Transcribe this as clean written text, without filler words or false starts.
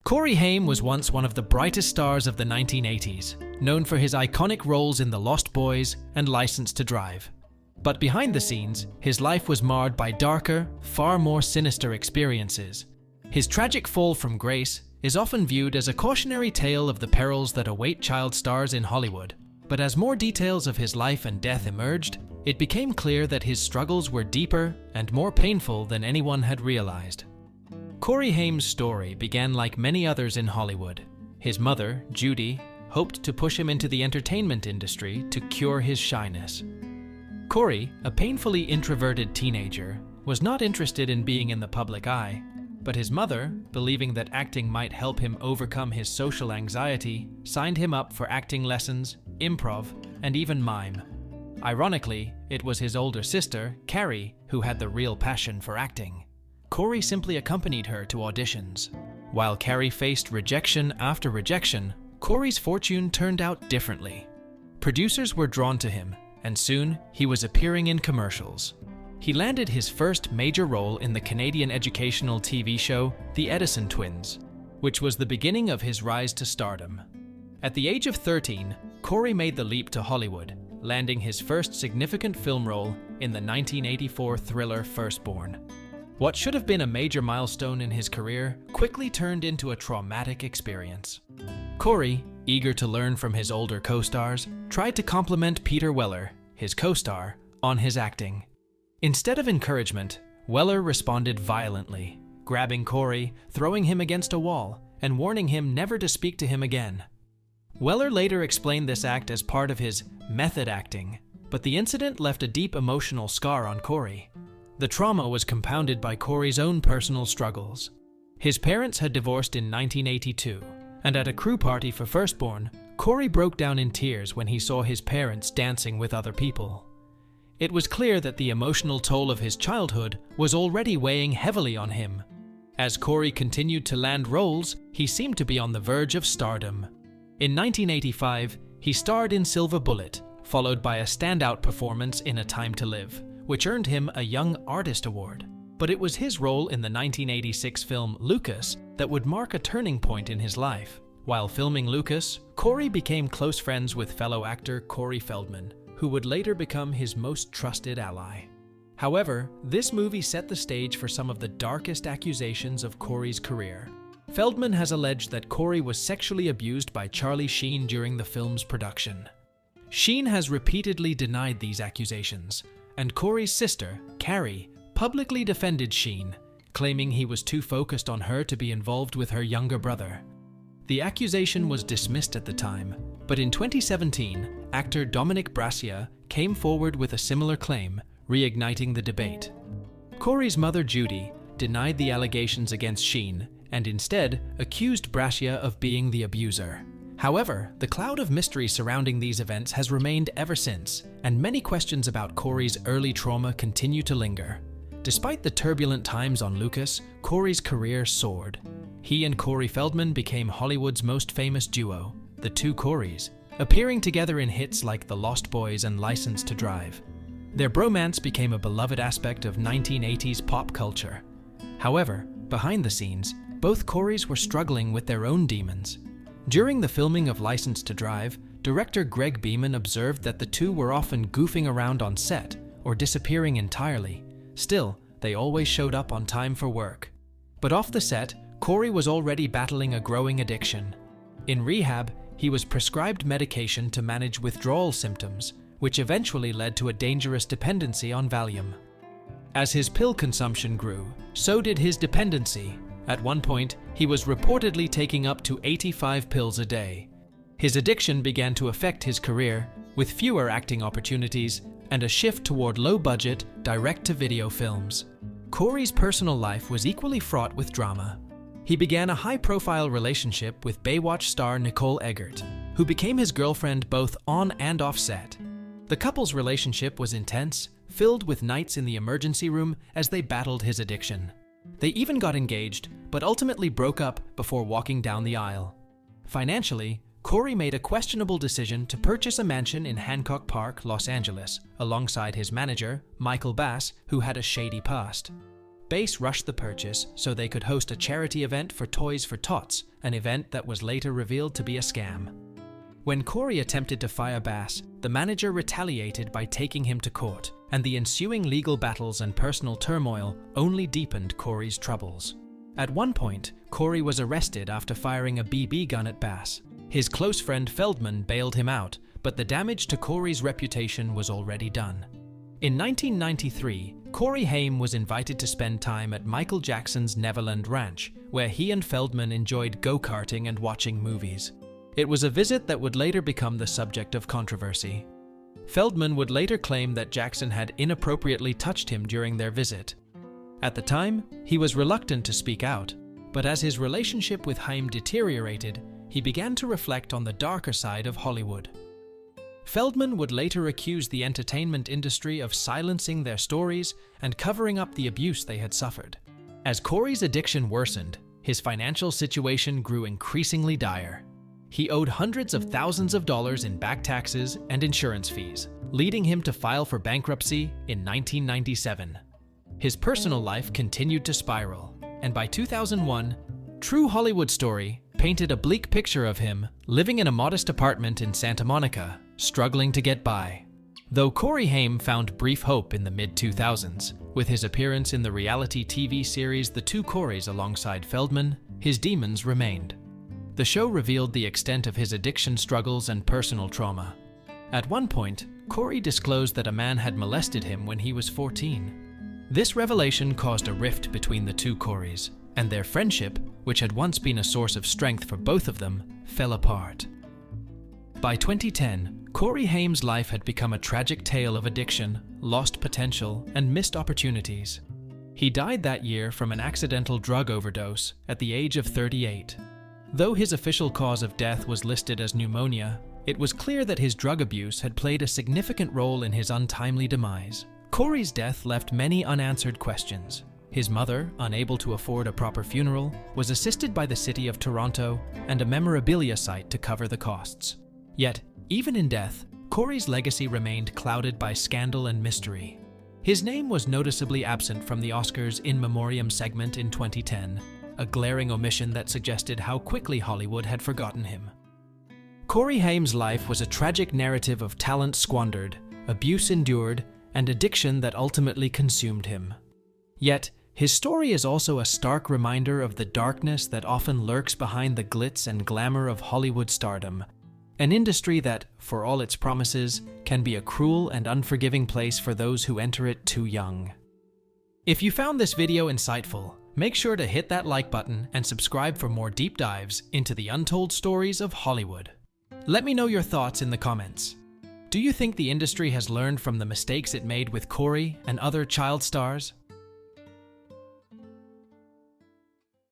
Corey Haim was once one of the brightest stars of the 1980s, known for his iconic roles in The Lost Boys and License to Drive. But behind the scenes, his life was marred by darker, far more sinister experiences. His tragic fall from grace is often viewed as a cautionary tale of the perils that await child stars in Hollywood. But as more details of his life and death emerged, it became clear that his struggles were deeper and more painful than anyone had realized. Corey Haim's story began like many others in Hollywood. His mother, Judy, hoped to push him into the entertainment industry to cure his shyness. Corey, a painfully introverted teenager, was not interested in being in the public eye, but his mother, believing that acting might help him overcome his social anxiety, signed him up for acting lessons, improv, and even mime. Ironically, it was his older sister, Carrie, who had the real passion for acting. Corey simply accompanied her to auditions. While Carrie faced rejection after rejection, Corey's fortune turned out differently. Producers were drawn to him, and soon he was appearing in commercials. He landed his first major role in the Canadian educational TV show The Edison Twins, which was the beginning of his rise to stardom. At the age of 13, Corey made the leap to Hollywood, landing his first significant film role in the 1984 thriller Firstborn. What should have been a major milestone in his career quickly turned into a traumatic experience. Corey, eager to learn from his older co-stars, tried to compliment Peter Weller, his co-star, on his acting. Instead of encouragement, Weller responded violently, grabbing Corey, throwing him against a wall, and warning him never to speak to him again. Weller later explained this act as part of his method acting, but the incident left a deep emotional scar on Corey. The trauma was compounded by Corey's own personal struggles. His parents had divorced in 1982, and at a crew party for Firstborn, Corey broke down in tears when he saw his parents dancing with other people. It was clear that the emotional toll of his childhood was already weighing heavily on him. As Corey continued to land roles, he seemed to be on the verge of stardom. In 1985, he starred in Silver Bullet, followed by a standout performance in A Time to Live, which earned him a Young Artist Award. But it was his role in the 1986 film Lucas that would mark a turning point in his life. While filming Lucas, Corey became close friends with fellow actor Corey Feldman, who would later become his most trusted ally. However, this movie set the stage for some of the darkest accusations of Corey's career. Feldman has alleged that Corey was sexually abused by Charlie Sheen during the film's production. Sheen has repeatedly denied these accusations, and Corey's sister, Carrie, publicly defended Sheen, claiming he was too focused on her to be involved with her younger brother. The accusation was dismissed at the time, but in 2017, actor Dominic Brassia came forward with a similar claim, reigniting the debate. Corey's mother, Judy, denied the allegations against Sheen and instead accused Brassia of being the abuser. However, the cloud of mystery surrounding these events has remained ever since, and many questions about Corey's early trauma continue to linger. Despite the turbulent times on Lucas, Corey's career soared. He and Corey Feldman became Hollywood's most famous duo, the Two Coreys, appearing together in hits like The Lost Boys and License to Drive. Their bromance became a beloved aspect of 1980s pop culture. However, behind the scenes, both Coreys were struggling with their own demons. During the filming of License to Drive, director Greg Beeman observed that the two were often goofing around on set or disappearing entirely. Still, they always showed up on time for work. But off the set, Corey was already battling a growing addiction. In rehab, he was prescribed medication to manage withdrawal symptoms, which eventually led to a dangerous dependency on Valium. As his pill consumption grew, so did his dependency. At one point, he was reportedly taking up to 85 pills a day. His addiction began to affect his career, with fewer acting opportunities and a shift toward low-budget, direct-to-video films. Corey's personal life was equally fraught with drama. He began a high-profile relationship with Baywatch star Nicole Eggert, who became his girlfriend both on and off set. The couple's relationship was intense, filled with nights in the emergency room as they battled his addiction. They even got engaged, but ultimately broke up before walking down the aisle. Financially, Corey made a questionable decision to purchase a mansion in Hancock Park, Los Angeles, alongside his manager, Michael Bass, who had a shady past. Base rushed the purchase so they could host a charity event for Toys for Tots, an event that was later revealed to be a scam. When Corey attempted to fire Bass, the manager retaliated by taking him to court, and the ensuing legal battles and personal turmoil only deepened Corey's troubles. At one point, Corey was arrested after firing a BB gun at Bass. His close friend Feldman bailed him out, but the damage to Corey's reputation was already done. In 1993, Corey Haim was invited to spend time at Michael Jackson's Neverland Ranch, where he and Feldman enjoyed go-karting and watching movies. It was a visit that would later become the subject of controversy. Feldman would later claim that Jackson had inappropriately touched him during their visit. At the time, he was reluctant to speak out, but as his relationship with Haim deteriorated, he began to reflect on the darker side of Hollywood. Feldman would later accuse the entertainment industry of silencing their stories and covering up the abuse they had suffered. As Corey's addiction worsened, his financial situation grew increasingly dire. He owed hundreds of thousands of dollars in back taxes and insurance fees, leading him to file for bankruptcy in 1997. His personal life continued to spiral, and by 2001, True Hollywood Story painted a bleak picture of him living in a modest apartment in Santa Monica, struggling to get by. Though Corey Haim found brief hope in the mid-2000s, with his appearance in the reality TV series The Two Coreys alongside Feldman, his demons remained. The show revealed the extent of his addiction struggles and personal trauma. At one point, Corey disclosed that a man had molested him when he was 14. This revelation caused a rift between the two Coreys, and their friendship, which had once been a source of strength for both of them, fell apart. By 2010, Corey Haim's life had become a tragic tale of addiction, lost potential, and missed opportunities. He died that year from an accidental drug overdose at the age of 38. Though his official cause of death was listed as pneumonia, it was clear that his drug abuse had played a significant role in his untimely demise. Corey's death left many unanswered questions. His mother, unable to afford a proper funeral, was assisted by the city of Toronto and a memorabilia site to cover the costs. Yet, even in death, Corey's legacy remained clouded by scandal and mystery. His name was noticeably absent from the Oscars' In Memoriam segment in 2010, a glaring omission that suggested how quickly Hollywood had forgotten him. Corey Haim's life was a tragic narrative of talent squandered, abuse endured, and addiction that ultimately consumed him. Yet, his story is also a stark reminder of the darkness that often lurks behind the glitz and glamour of Hollywood stardom, an industry that, for all its promises, can be a cruel and unforgiving place for those who enter it too young. If you found this video insightful, make sure to hit that like button and subscribe for more deep dives into the untold stories of Hollywood. Let me know your thoughts in the comments. Do you think the industry has learned from the mistakes it made with Corey and other child stars?